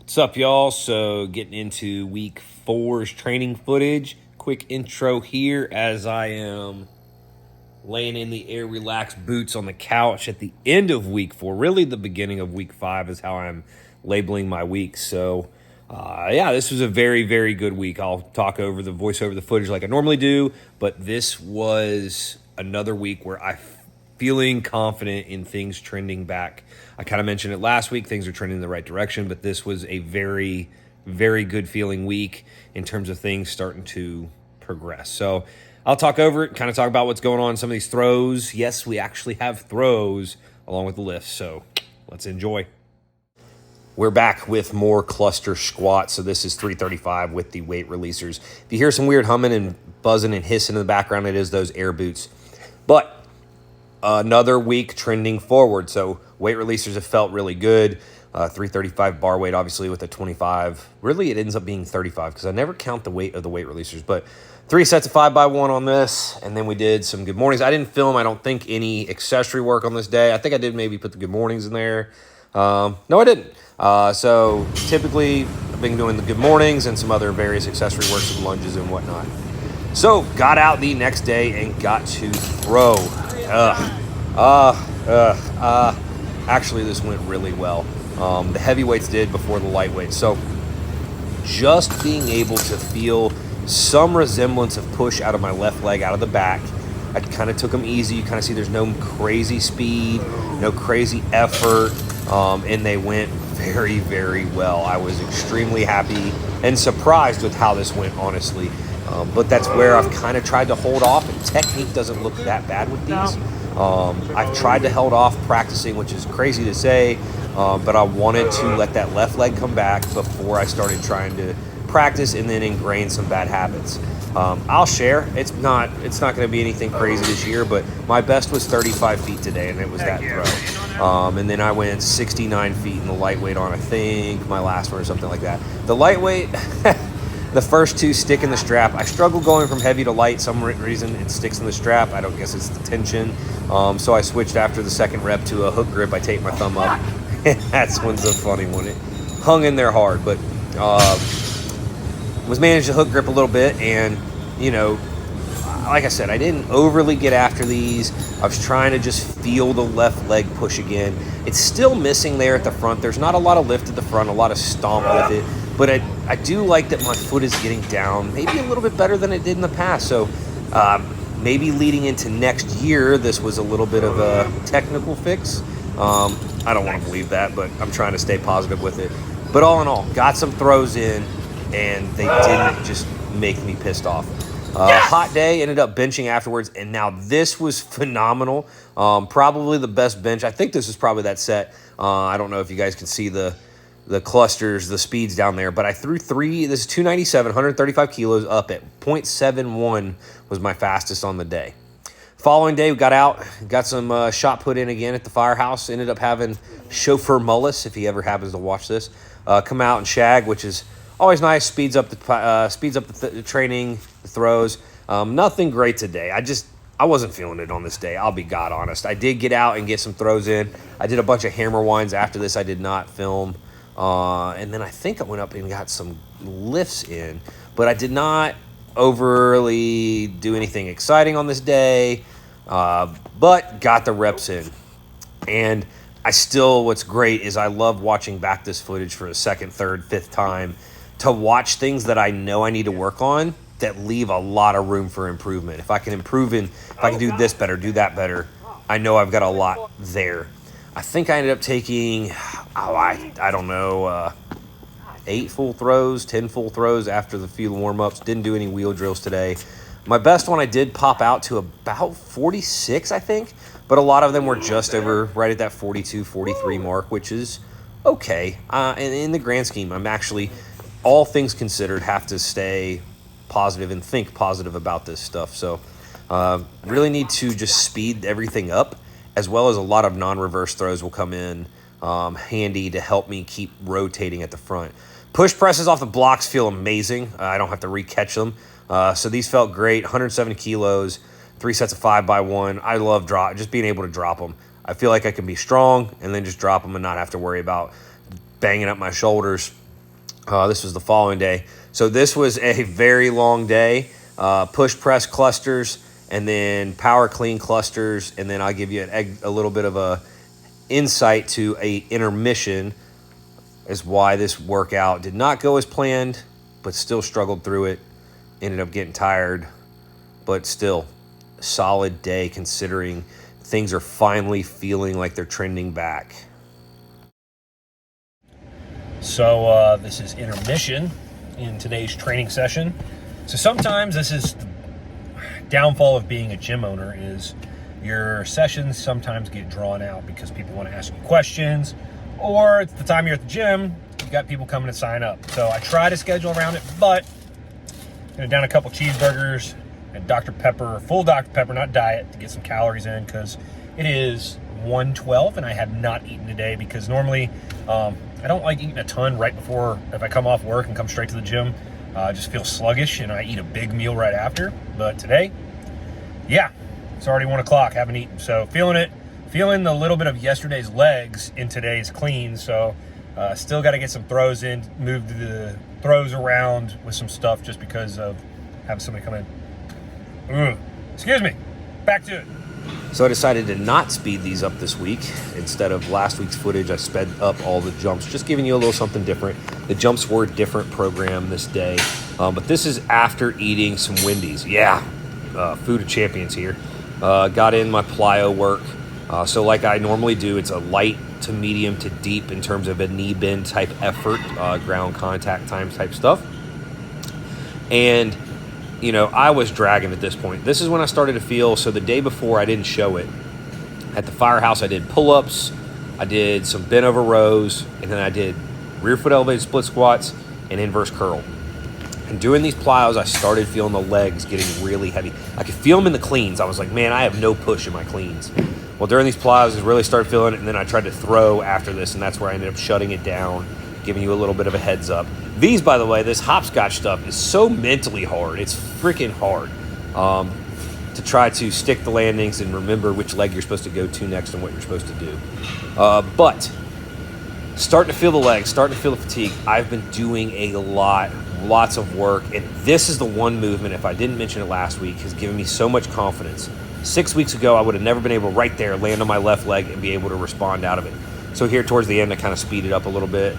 What's up, y'all? So, getting into week four's training footage. Quick intro here as I am laying in the air relaxed boots on the couch at the end of week four. Really, the beginning of week five is how I'm labeling my week. So, yeah, this was a very, very good week. I'll talk over the voice over the footage like I normally do, but this was another week where I feeling confident in things trending back. I kind of mentioned it last week. Things are trending in the right direction, but this was a very, very good feeling week in terms of things starting to progress. So I'll talk over it, kind of talk about what's going on in some of these throws. Yes, we actually have throws along with the lifts, so let's enjoy. We're back with more cluster squats. So this is 335 with the weight releasers. If you hear some weird humming and buzzing and hissing in the background, it is those air boots. But another week trending forward. So weight releasers have felt really good. 335 bar weight, obviously, with a 25. Really, it ends up being 35 because I never count the weight of the weight releasers. But 3 sets of 5x1 on this. And then we did some good mornings. I didn't film, I don't think, any accessory work on this day. I think I did maybe put the good mornings in there. No, I didn't. So typically, I've been doing the good mornings and some other various accessory work, some lunges and whatnot. So got out the next day and got to throw. Actually, this went really well. The heavyweights did before the lightweights. So just being able to feel some resemblance of push out of my left leg, out of the back. I kind of took them easy. You kind of see there's no crazy speed, no crazy effort, and they went very, very well. I was extremely happy and surprised with how this went, honestly. But that's where I've kind of tried to hold off, and technique doesn't look that bad with these. I've tried to hold off practicing, which is crazy to say, but I wanted to let that left leg come back before I started trying to practice and then ingrain some bad habits. I'll share. It's not going to be anything crazy this year, but my best was 35 feet today, and it was that throw. And then I went 69 feet in the lightweight on, I think, my last one or something like that. The lightweight... The first two stick in the strap. I struggle going from heavy to light. Some reason it sticks in the strap. I don't guess it's the tension. So I switched after the second rep to a hook grip. I taped my thumb up. That's one's a funny one. It hung in there hard, but was managed to hook grip a little bit. And, you know, like I said, I didn't overly get after these. I was trying to just feel the left leg push again. It's still missing there at the front. There's not a lot of lift at the front, a lot of stomp with it. But I do like that my foot is getting down maybe a little bit better than it did in the past. So maybe leading into next year, this was a little bit of a technical fix. I don't want to believe that, but I'm trying to stay positive with it. But all in all, got some throws in, and they didn't just make me pissed off. Hot day, ended up benching afterwards, and now this was phenomenal. Probably the best bench. I think this is probably that set. I don't know if you guys can see the clusters, the speeds down there, but I threw this is 297, 135 kilos up at 0.71 was my fastest on the day. Following day, we got out, got some shot put in again at the firehouse, ended up having Chauffeur Mullis, if he ever happens to watch this, come out and shag, which is always nice, speeds up the training, the throws. Nothing great today. I wasn't feeling it on this day. I'll be God honest. I did get out and get some throws in. I did a bunch of hammer winds after this. I did not film. And then I think I went up and got some lifts in, but I did not overly do anything exciting on this day, but got the reps in. And what's great is I love watching back this footage for a second, third, fifth time to watch things that I know I need to work on that leave a lot of room for improvement. If I can if I can do this better, do that better, I know I've got a lot there. I think I ended up taking, I don't know, 8 full throws, 10 full throws after the few warm-ups. Didn't do any wheel drills today. My best one I did pop out to about 46, I think, but a lot of them were just over right at that 42, 43 mark, which is okay. And in the grand scheme, I'm actually, all things considered, have to stay positive and think positive about this stuff. So really need to just speed everything up, as well as a lot of non-reverse throws will come in handy to help me keep rotating at the front. Push presses off the blocks feel amazing. I don't have to re-catch them. So these felt great. 170 kilos, 3 sets of 5x1. I love just being able to drop them. I feel like I can be strong and then just drop them and not have to worry about banging up my shoulders. This was the following day. So this was a very long day. Push press clusters, and then power clean clusters, and then I'll give you a little bit of a insight to a intermission as why this workout did not go as planned, but still struggled through it. Ended up getting tired, but still solid day considering things are finally feeling like they're trending back. So this is intermission in today's training session. So sometimes this is the downfall of being a gym owner is your sessions sometimes get drawn out because people want to ask you questions, or it's the time you're at the gym, you got people coming to sign up. So I try to schedule around it, but I'm down a couple cheeseburgers and Dr. Pepper, full Dr. Pepper, not diet, to get some calories in because it is 1:12 and I have not eaten today because normally I don't like eating a ton right before, if I come off work and come straight to the gym. I just feel sluggish and I eat a big meal right after. But today, yeah, it's already 1 o'clock, haven't eaten. So feeling it, feeling the little bit of yesterday's legs in today's clean. So still got to get some throws in, move the throws around with some stuff just because of having somebody come in. Excuse me, back to it. So I decided to not speed these up this week. Instead of last week's footage, I sped up all the jumps, just giving you a little something different. The jumps were a different program this day, but this is after eating some Wendy's. Yeah, food of champions here. Got in my plyo work. So like I normally do, it's a light to medium to deep in terms of a knee bend type effort, ground contact time type stuff. And you know, I was dragging at this point. This is when I started to feel, so the day before I didn't show it. At the firehouse, I did pull-ups, I did some bent over rows, and then I did rear foot elevated split squats and inverse curl. And doing these plyos, I started feeling the legs getting really heavy. I could feel them in the cleans. I was like, man, I have no push in my cleans. Well, during these plyos, I really started feeling it, and then I tried to throw after this, and that's where I ended up shutting it down, giving you a little bit of a heads up. These, by the way, this hopscotch stuff is so mentally hard. It's freaking hard to try to stick the landings and remember which leg you're supposed to go to next and what you're supposed to do. But starting to feel the legs, starting to feel the fatigue. I've been doing lots of work, and this is the one movement, if I didn't mention it last week, has given me so much confidence. 6 weeks ago, I would have never been able to right there land on my left leg and be able to respond out of it. So here towards the end, I kind of speeded up a little bit.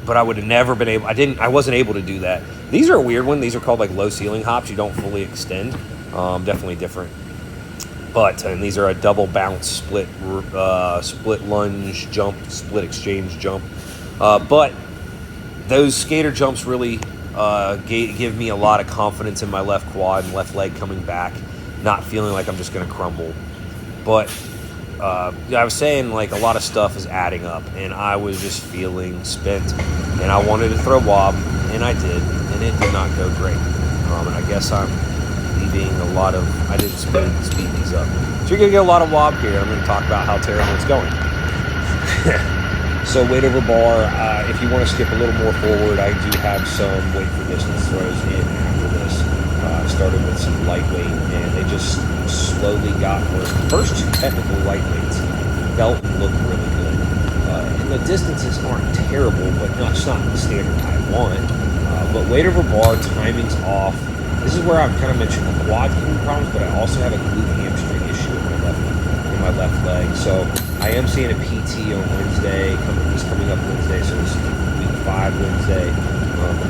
But I would have never been able, I wasn't able to do that. These are a weird one. These are called like low ceiling hops. You don't fully extend. Definitely different. But, and these are a double bounce, split lunge jump, split exchange jump. But those skater jumps really give me a lot of confidence in my left quad and left leg coming back, not feeling like I'm just going to crumble. But I was saying, like, a lot of stuff is adding up, and I was just feeling spent, and I wanted to throw wob, and I did, and it did not go great. And I guess I'm leaving a lot of, I didn't speed these up. So you're going to get a lot of wob here. I'm going to talk about how terrible it's going. So weight over bar, if you want to skip a little more forward, I do have some weight for distance throws in after this. Started with some lightweight, and they just slowly got worse. The first two technical lightweights felt and looked really good. And the distances aren't terrible, but it's not the standard I want. But weight over bar, timing's off. This is where I've kind of mentioned the quad problems, but I also have a glute hamstring issue in my left leg. So I am seeing a PT on Wednesday. He's coming up Wednesday, so it's week 5 Wednesday.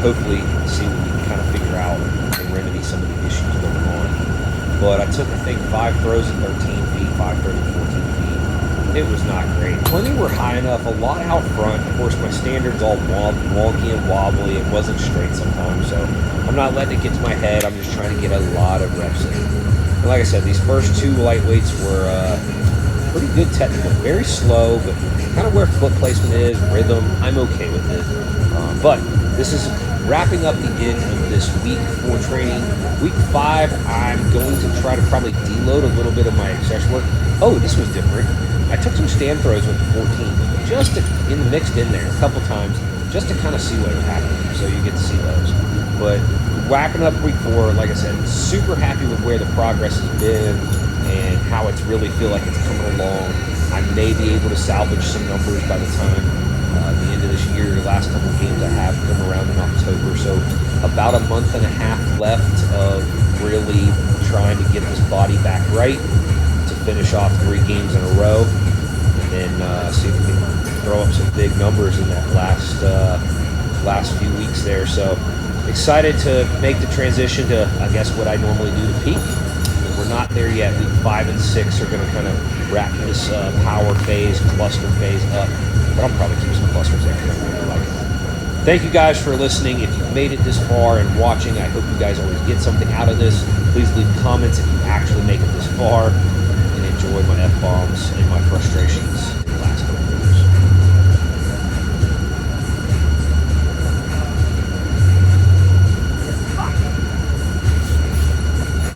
Hopefully see what we can kind of figure out and remedy some of the issues going on. But I took, I think, 5 throws at 13 feet, 5 throws at 14 feet. It was not great. Plenty were high enough, a lot out front. Of course, my standard's all wonky and wobbly. It wasn't straight sometimes, so I'm not letting it get to my head. I'm just trying to get a lot of reps in. And like I said, these first 2 lightweights were pretty good technical. Very slow, but kind of where foot placement is, rhythm, I'm okay with it. But this is wrapping up the end of this week 4 training. Week 5, I'm going to try to probably deload a little bit of my exercise work. Oh, this was different. I took some stand throws with the 14, just mixed in there a couple times, just to kind of see what would happen. So you get to see those. But wrapping up week 4, like I said, super happy with where the progress has been. and how it's really feel like it's coming along. I may be able to salvage some numbers by the time the end of this year. The last couple of games I have come around in October, so about a month and a half left of really trying to get this body back right to finish off 3 games in a row, and then see if we can throw up some big numbers in that last few weeks there. So excited to make the transition to, I guess, what I normally do to peak. We're not there yet. Week 5 and 6 are going to kind of wrap this power phase, cluster phase up. But I'll probably keep some clusters there. Thank you guys for listening. If you've made it this far and watching, I hope you guys always get something out of this. Please leave comments if you actually make it this far, and enjoy my F-bombs and my frustrations in the last couple